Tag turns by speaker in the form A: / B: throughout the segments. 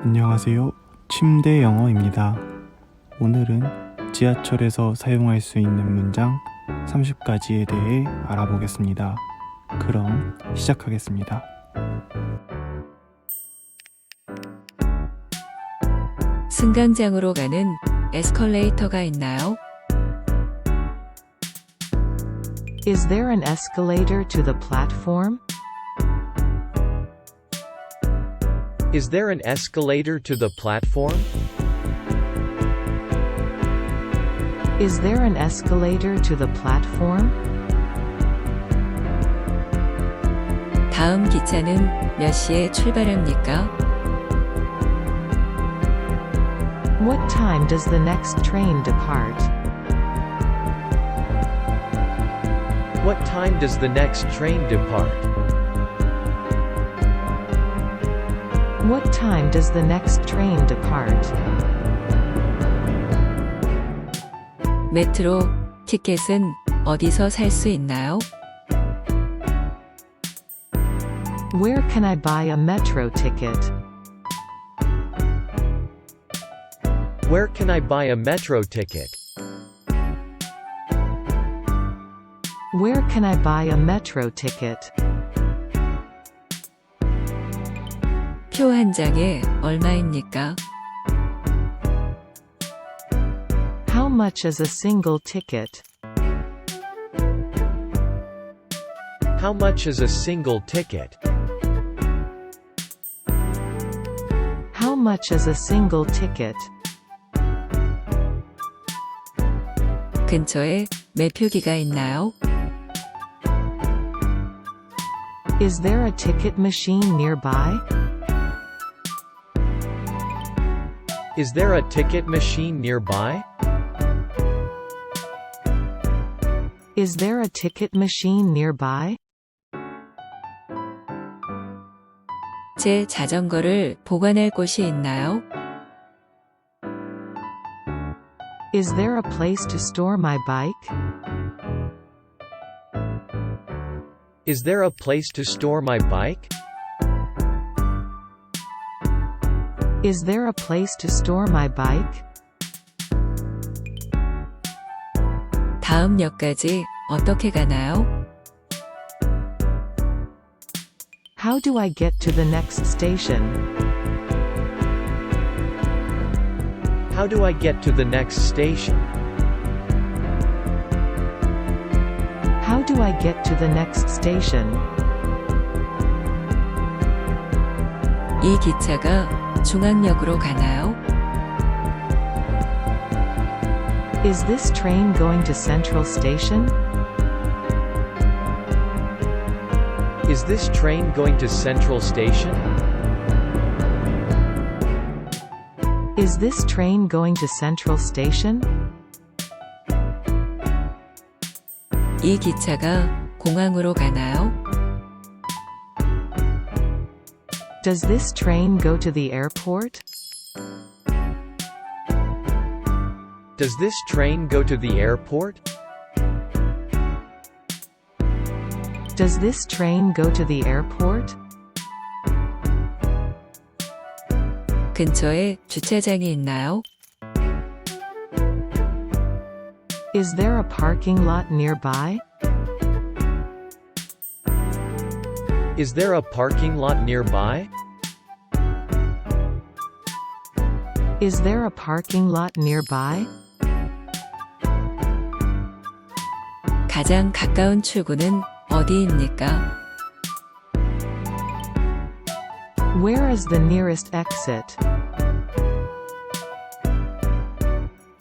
A: 안녕하세요. 침대 영어입니다. 오늘은 지하철에서 사용할 수 있는 문장 30가지에 대해 알아보겠습니다. 그럼 시작하겠습니다.
B: 승강장으로 가는 에스컬레이터가 있나요?
C: Is there an escalator to the platform?
D: Is there an escalator to the platform?
C: Is there an escalator to the platform?
B: 다음 기차는 몇 시에 출발합니까?
C: What time does the next train depart?
D: What time does the next train depart?
C: What time does the next train depart?
B: 메트로 티켓은 어디서 살 수 있나요?
C: Where can I buy a metro ticket?
D: Where can I buy a metro ticket?
C: Where can I buy a metro ticket?
B: 표 한 장에 얼마입니까?
C: How much is a single ticket?
D: How much is a single ticket?
C: How much is a single ticket?
B: 근처에 매표기가 있나요?
C: Is there a ticket machine nearby?
D: Is there a ticket machine nearby?
C: Is there a ticket machine nearby?
B: 제 자전거를 보관할 곳이 있나요?
C: Is there a place to store my bike?
D: Is there a place to store my bike?
C: Is there a place to store my bike?
B: 다음 역까지 어떻게 가나요?
C: How do I get to the next station?
D: How do I get to the next station?
C: How do I get to the next station?
B: 이 기차가 중앙역으로 가나요?
C: Is this train going to Central Station?
D: Is this train going to Central Station?
C: Is this train going to Central Station?
B: 이 기차가 공항으로 가나요?
C: Does this train go to the airport?
D: Does this train go to the airport?
C: Does this train go to the airport?
B: 근처에 주차장이 있나요?
C: Is there a parking lot nearby?
D: Is there a parking lot nearby?
C: Is there a parking lot nearby?
B: 가장 가까운 출구는 어디입니까?
C: Where is the nearest exit?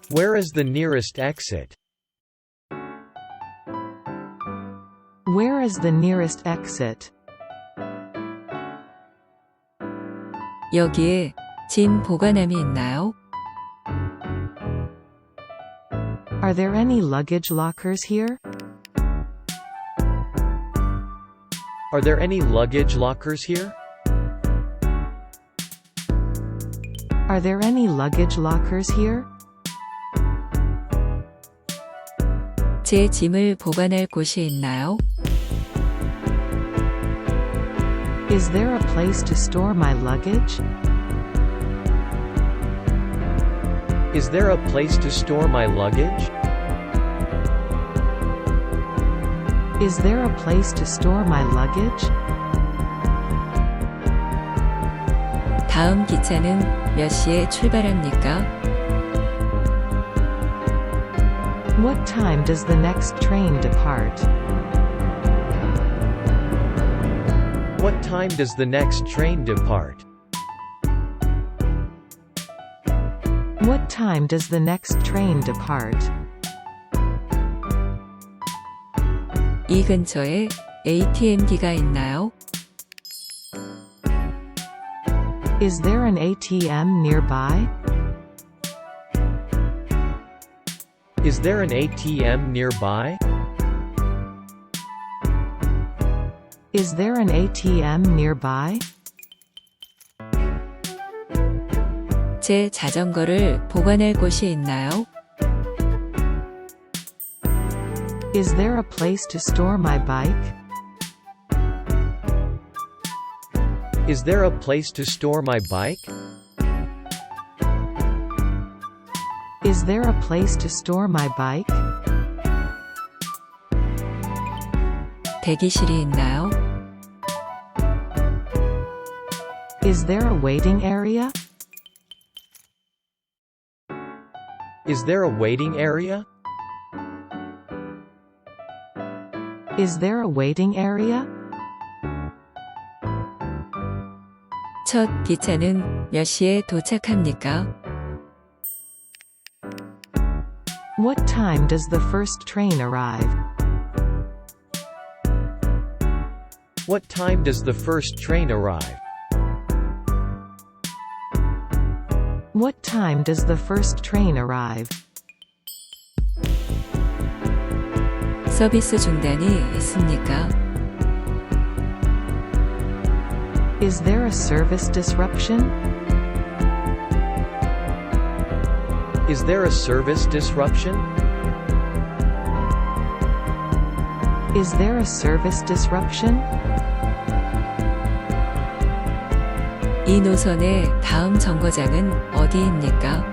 D: Where is the nearest exit?
C: Where is the nearest exit?
B: 여기에 짐 보관함이 있나요?
C: Are there any luggage lockers here?
D: Are there any luggage lockers here?
C: Are there any luggage lockers here?
B: 제 짐을 보관할 곳이 있나요?
C: Is there a place to store my luggage?
D: Is there a place to store my luggage?
C: Is there a place to store my luggage?
B: 다음 기차는 몇 시에 출발합니까?
C: What time does the next train depart?
D: What time does the next train depart?
C: What time does the next train depart?
B: 이 근처에 ATM기가 있나요?
C: Is there an ATM nearby?
D: Is there an ATM nearby?
C: Is there an ATM nearby?
B: 제 자전거를 보관할 곳이 있나요?
C: Is there a place to store my bike?
D: Is there a place to store my bike?
C: Is there a place to store my bike?
B: 대기실이 있나요?
C: Is there a waiting area?
D: Is there a waiting area?
C: Is there a waiting area?
B: 첫 기차는 몇 시에 도착합니까?
C: What time does the first train arrive?
D: What time does the first train arrive?
C: What time does the first train arrive?
B: 서비스 중단이 있습니까?
C: Is there a service disruption?
D: Is there a service disruption?
C: Is there a service disruption?
B: 이 노선의 다음 정거장은 어디입니까?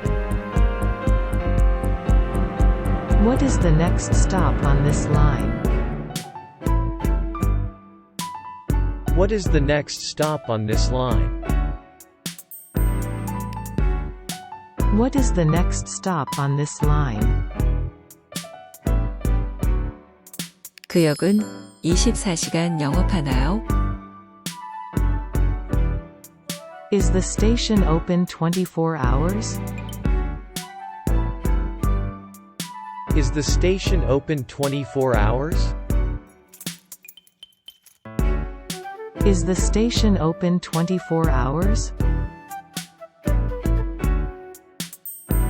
C: What is the next stop on this line?
D: What is the next stop on this line?
C: What is the next stop on this line?
B: 그 역은 24시간 영업하나요?
C: Is the station open 24 hours?
D: Is the station open 24 hours?
C: Is the station open 24 hours?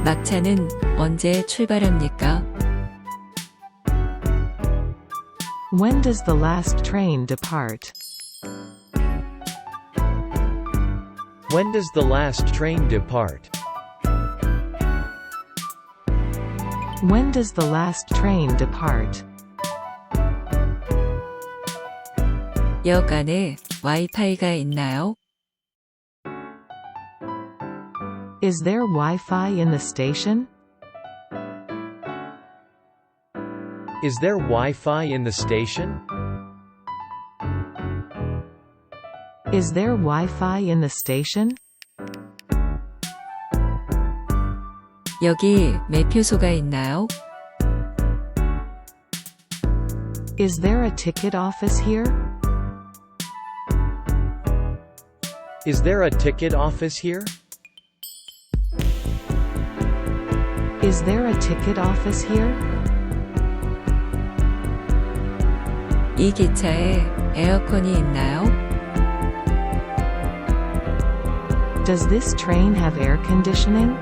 B: 막차는 언제 출발합니까?
C: When does the last train depart?
D: When does the last train depart?
C: When does the last train depart?
B: 역 안에 와이파이가 있나요?
C: Is there Wi-Fi in the station?
D: Is there Wi-Fi in the station?
C: Is there Wi-Fi in the station?
B: 여기 매표소가 있나요?
C: Is there a ticket office here?
D: Is there a ticket office here?
C: Is there a ticket office here?
B: 이 기차에 에어컨이 있나요?
C: Does this train have air conditioning?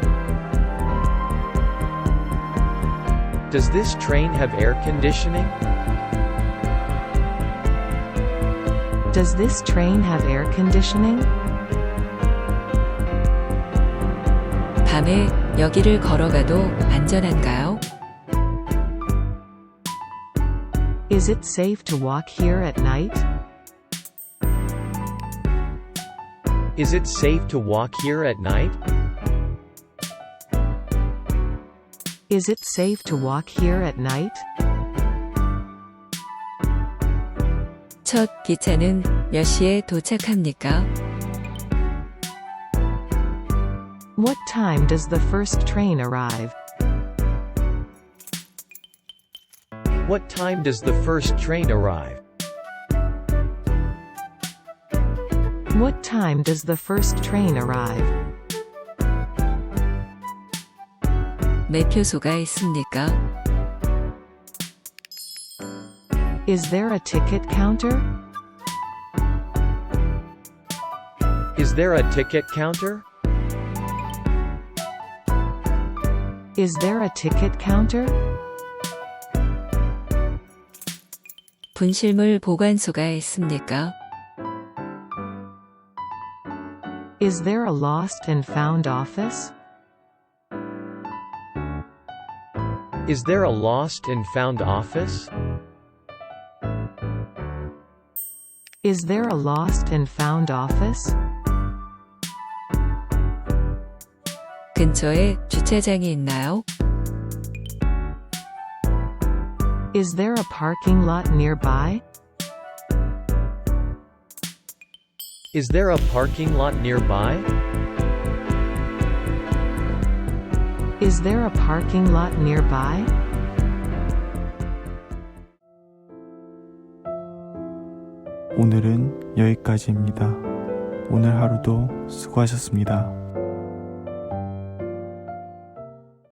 D: Does this train have air conditioning?
C: Does this train have air conditioning?
B: 밤에 여기를 걸어가도 안전한가요?
C: Is it safe to walk here at night?
D: Is it safe to walk here at night?
C: Is it safe to walk here at night?
B: 첫 기차는 몇 시에 도착합니까?
C: What time does the first train arrive?
D: What time does the first train arrive?
C: What time does the first train arrive?
B: 매표소가 있습니까?
C: Is there a ticket counter?
D: Is there a ticket counter?
C: Is there a ticket counter?
B: 분실물 보관소가 있습니까?
C: Is there a lost and found office?
D: Is there a lost and found office?
C: Is there a lost and found office?
B: 근처에 주차장이 있나요?
C: Is there a parking lot nearby?
D: Is there a parking lot nearby?
C: Is there a parking lot nearby?
A: 오늘은 여기까지입니다. 오늘 하루도 수고하셨습니다.